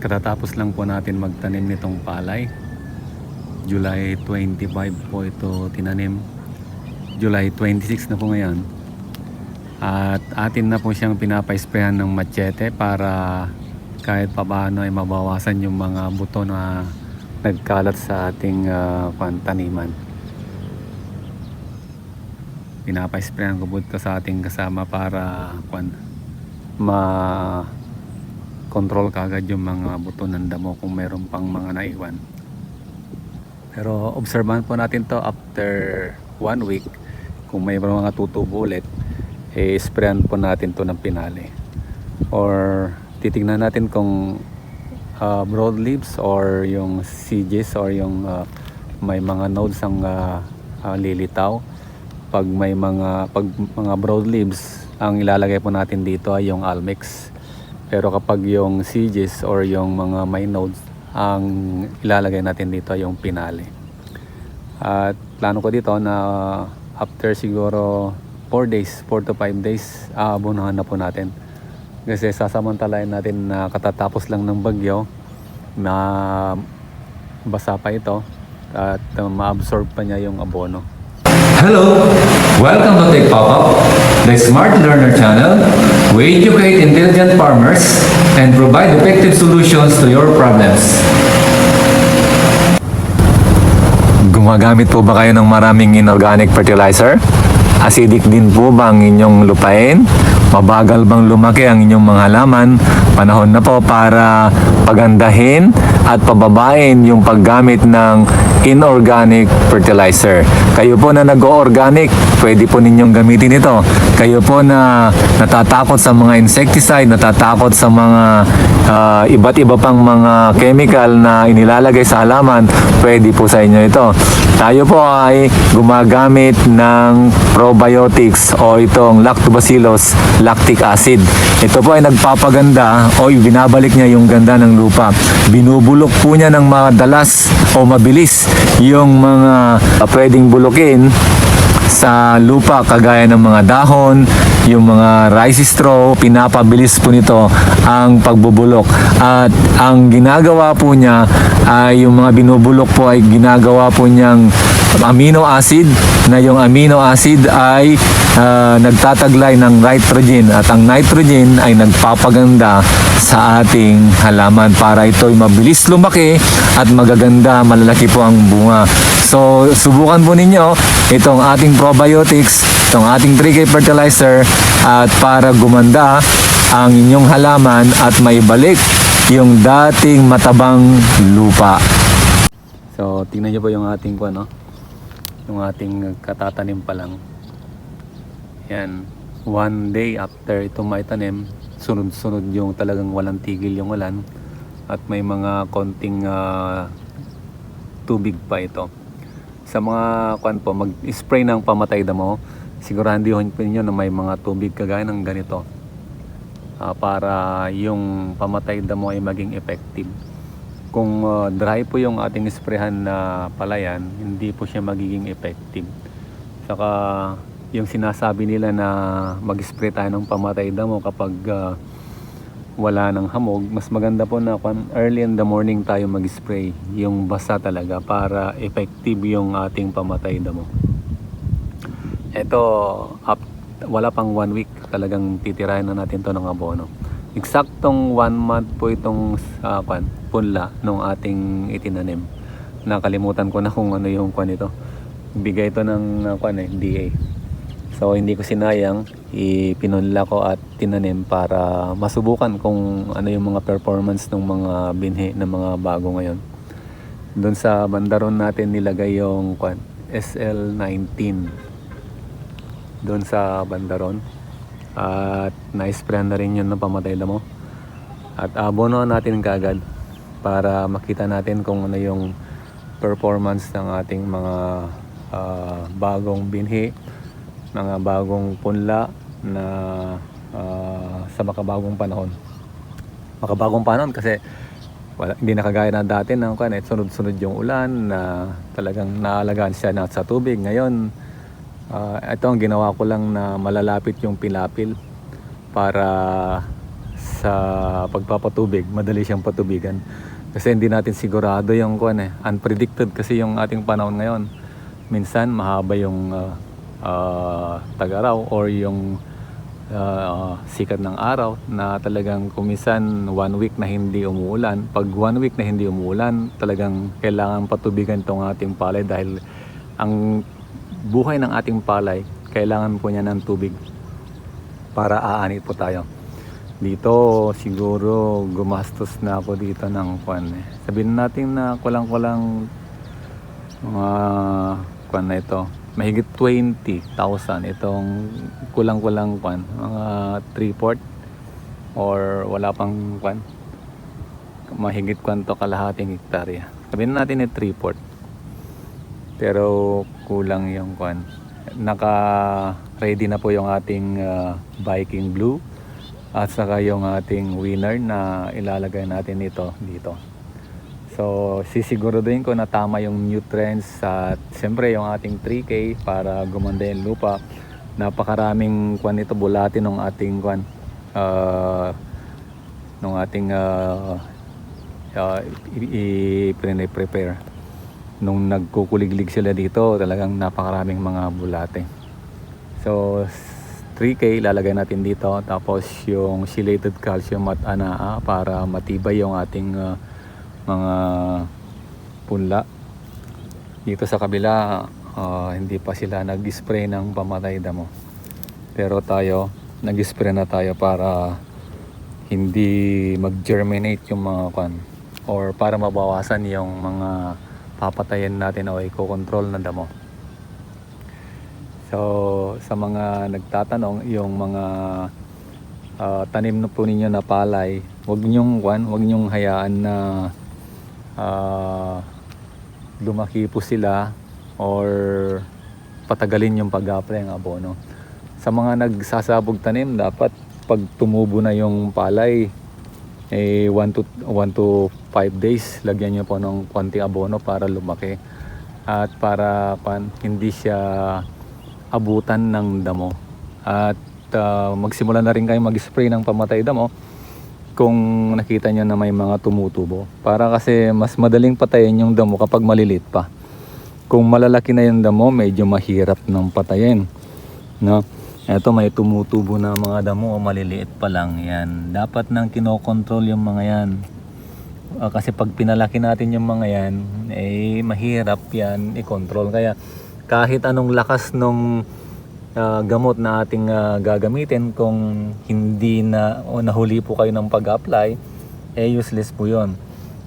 Katatapos lang po natin magtanim nitong palay. July 25 po ito tinanim. July 26 na po ngayon. At atin na po siyang pinapa-sprayan ng machete para kahit papaano ay mabawasan yung mga buto na nagkalat sa ating taniman. Pinapa-sprayan ko po ito sa ating kasama para ma-control kagad yung mga buto ng damo kung meron pang mga naiwan. Pero obserbahan po natin to after 1 week. Kung may mga tutubo ulit, sprayan po natin to ng pinali. Or titignan natin kung broad leaves or yung sedges or yung may mga nodes ang lilitaw. Pag mga broad leaves, ang ilalagay po natin dito ay yung Almex. Pero kapag yung sedges or yung mga may nodes, ang ilalagay natin dito ay yung pinali. At plano ko dito na after siguro 4 to 5 days, aabonahan na po natin. Kasi sasamantalain natin na katatapos lang ng bagyo, na basa pa ito at ma-absorb pa niya yung abono. Hello! Welcome to Tech Pop-Up, the smart learner channel. We educate intelligent farmers and provide effective solutions to your problems. Gumagamit po ba kayo ng maraming inorganic fertilizer? Acidic din po ba ang inyong lupain? Mabagal bang lumaki ang inyong mga halaman? Panahon na po para pagandahin at pababain yung paggamit ng inorganic fertilizer. Kayo po na nag-organic, pwede po ninyong gamitin ito. Kayo po na natatakot sa mga insecticide, natatakot sa mga iba't iba pang mga chemical na inilalagay sa halaman, pwede po sa inyo ito. Tayo po ay gumagamit ng probiotics o itong lactobacillus lactic acid. Ito po ay nagpapaganda o binabalik niya yung ganda ng lupa. Binubulok po niya ng madalas o mabilis yung mga pwedeng bulukin sa lupa kagaya ng mga dahon, yung mga rice straw. Pinapabilis po nito ang pagbubulok. At ang ginagawa po niya ay yung mga binubulok po ay ginagawa po niyang amino acid, na yung amino acid ay nagtataglay ng nitrogen, at ang nitrogen ay nagpapaganda sa ating halaman para ito'y mabilis lumaki at magaganda, malalaki po ang bunga. So subukan po ninyo itong ating probiotics, itong ating 3K fertilizer, at para gumanda ang inyong halaman at maibalik yung dating matabang lupa. So tingnan niyo po yung ating yung ating katatanim pa lang. Yan, 1 day after ito maitanim, sunod-sunod yung talagang walang tigil yung ulan, at may mga konting tubig pa ito. Sa mga mag-spray ng pamatay damo, siguraduhin po ninyo na may mga tubig kagaya ng ganito, para yung pamatay damo ay maging effective. Kung dry po yung ating sprayhan na palayan, hindi po siya magiging effective. Saka yung sinasabi nila na mag-spray tayo ng pamatay damo kapag wala ng hamog, mas maganda po na early in the morning tayo mag-spray, yung basa talaga, para effective yung ating pamatay damo. Ito, wala pang 1 week, talagang titirahin na natin to ng abono. Eksaktong 1 month po itong punla nung ating itinanim. Nakalimutan ko na kung ano yung ito. Bigay ito ng DA. So hindi ko sinayang, ipinunla ko at tinanim para masubukan kung ano yung mga performance ng mga binhi ng mga bago ngayon. Doon sa bandaron natin nilagay yung SL19 doon sa bandaron, at na-sprayan na rin yun ng pamatay damo, at abono natin kagad para makita natin kung ano yung performance ng ating mga bagong binhi, mga bagong punla na sa makabagong panahon. Makabagong panahon kasi hindi nakagaya na dati na sunod-sunod yung ulan na talagang naalagaan siya na sa tubig. Ngayon ito ang ginawa ko lang, na malalapit yung pilapil para sa pagpapatubig, madali siyang patubigan. Kasi hindi natin sigurado yung unpredicted kasi yung ating panahon ngayon. Minsan mahaba yung tag-araw or yung sikat ng araw na talagang kumisan 1 week na hindi umuulan. Pag 1 week na hindi umuulan, talagang kailangan patubigan itong ating palay dahil ang buhay ng ating palay, kailangan po niya ng tubig para aanit po tayo. Dito siguro gumastos na ako dito ng sabihin natin na kulang-kulang mga na ito. Mahigit 20,000 itong kulang-kulang mga 3/4 or wala pang mahigit to kalahating hektarya. Sabihin natin 3/4. Pero kulang yung naka-ready na po yung ating Viking Blue at saka yung ating winner na ilalagay natin dito. So sisiguraduhin ko na tama yung nutrients at siyempre yung ating 3K para gumanda yung lupa. Napakaraming ito bulati ng ating i-prepare. Nung nagkukuliglig sila dito, talagang napakaraming mga bulate. So 3K lalagay natin dito, tapos yung chelated calcium at anaa para matibay yung ating mga punla. Dito sa kabila hindi pa sila nag-spray ng pamatay damo, pero tayo nag-spray na tayo para hindi mag-germinate yung mga or para mabawasan yung mga papatayin natin o i-control na damo. So sa mga nagtatanong, yung mga tanim na po ninyo na palay, wag nyong hayaan na lumaki po sila or patagalin yung pag-apply ng abono. Sa mga nagsasabog tanim, dapat pag tumubo na yung palay 1 to 5 days lagyan nyo po ng konti abono para lumaki at para hindi siya abutan ng damo. At magsimula na rin kayo mag-spray ng pamatay damo kung nakita nyo na may mga tumutubo, para kasi mas madaling patayin yung damo kapag maliliit pa. Kung malalaki na yung damo, medyo mahirap ng patayin, no? Eto, may tumutubo na mga damo o maliliit pa lang, yan dapat nang kinokontrol yung mga yan. Kasi pag pinalaki natin yung mga yan, mahirap yan i-control. Kaya kahit anong lakas nung gamot na ating gagamitin, kung hindi na o nahuli po kayo ng pag-apply, useless po yon.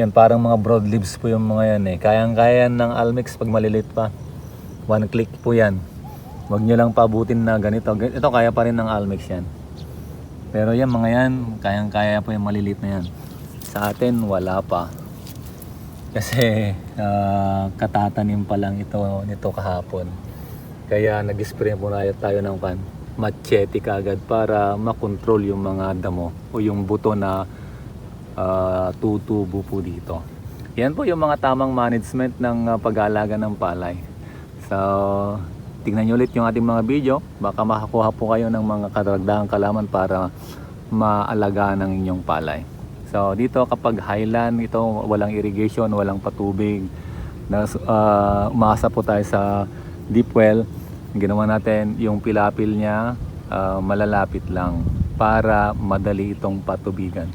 Yan, parang mga broad leaves po yung mga yan kayang-kaya ng Almex pag malilit pa. 1 click po yan. Huwag nyo lang pabutin na ganito. Ito kaya pa rin ng Almex yan. Pero yan mga yan, kayang-kaya po yung malilit na yan. Sa atin wala pa. Kasi katatanim pa lang nito kahapon. Kaya nag-spray po na tayo ng machete kagad para makontrol yung mga damo o yung buto na tutubo po dito. Yan po yung mga tamang management ng pag-aalaga ng palay. So tingnan nyo ulit yung ating mga video, baka makakuha po kayo ng mga karagdagang kalaman para maalagaan ng inyong palay. So dito kapag highland, ito walang irrigation, walang patubig, umasa po tayo sa deep well. Ginawa natin yung pilapil niya malalapit lang para madali itong patubigan.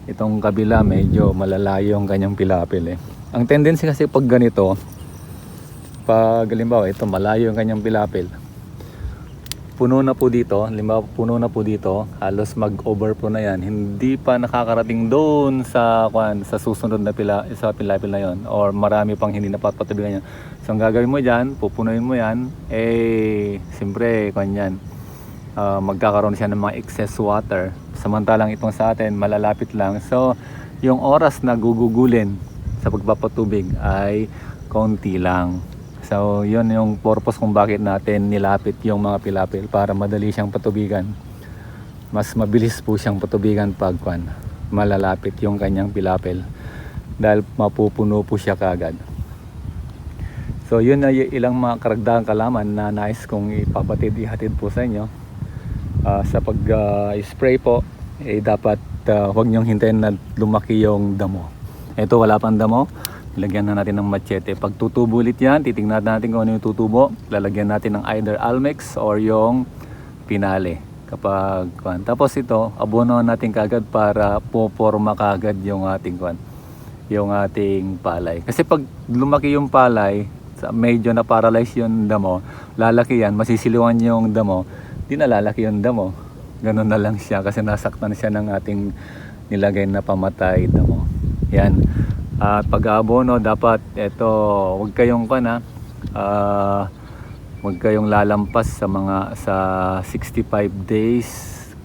Itong kabila medyo malalayo yung kanyang pilapil Ang tendency kasi pag ganito, pag halimbawa ito malayo yung kanyang pilapil, puno na po dito, halos mag-overflow na yan, hindi pa nakakarating doon sa susunod na pilapil na yon, or marami pang hindi napapatubigan yan. So ang gagawin mo dyan, pupunuin mo yan, siyempre magkakaroon siya ng mga excess water. Samantalang itong sa atin malalapit lang, so yung oras na gugugulin sa pagpapatubig ay konti lang. So yun yung purpose kung bakit natin nilapit yung mga pilapil, para madali siyang patubigan. Mas mabilis po siyang patubigan pag malalapit yung kanyang pilapil, dahil mapupuno po siya kagad. So yun na ilang mga karagdagang kalaman na nais kong ihatid po sa inyo sa pag-spray po dapat huwag niyong hintayin na lumaki yung damo. Ito wala pang damo, lagyan na natin ng machete. Pag tutubo ulit yan, titingnan natin kung ano yung tutubo. Lalagyan natin ng either Almex or yung Pinale. Tapos ito, abono natin kagad para poporma kagad yung ating yung ating palay. Kasi pag lumaki yung palay, medyo na paralyze yung damo, lalaki yan, masisiliwan yung damo, di na lalaki yung damo. Ganun na lang siya kasi nasaktan siya ng ating nilagay na pamatay damo. Yan. At pag-aabono, dapat ito, huwag kayong huwag kayong lalampas sa 65 days.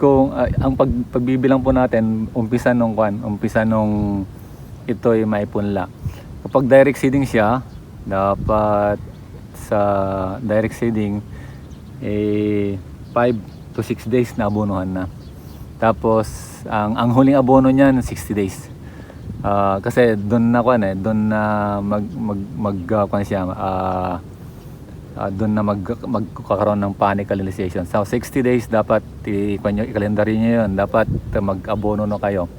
Kung ang pagbibilang po natin, umpisa nung ito ay maipunla. Kapag direct seeding siya, dapat sa direct seeding 5 to 6 days na abonohan na. Tapos ang huling abono niyan 60 days. Kasi doon na magkakaroon ng panic realization. So 60 days dapat i-calendary niyo 'yon. Dapat mag-abono na kayo.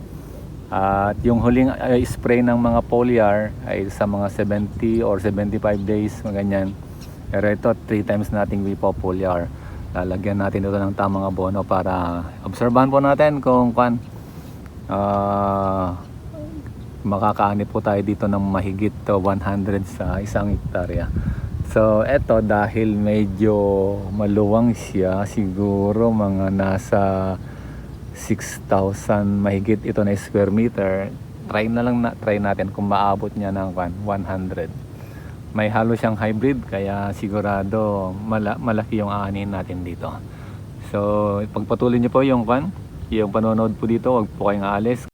At yung huling spray ng mga foliar ay sa mga 70 or 75 days, ganyan. Pero ito 3 times nating foliar. Lalagyan natin ito ng tamang abono para obserbahan po natin kung makakaanip po tayo dito ng mahigit 100 sa isang hektarya. So eto, dahil medyo maluwang siya, siguro mga nasa 6,000 mahigit ito na square meter. Try natin kung maabot niya ng 100. May halo siyang hybrid, kaya sigurado malaki yung aanin natin dito. So pagpatuloy niyo po yung panonood po dito, huwag po kayong aalis.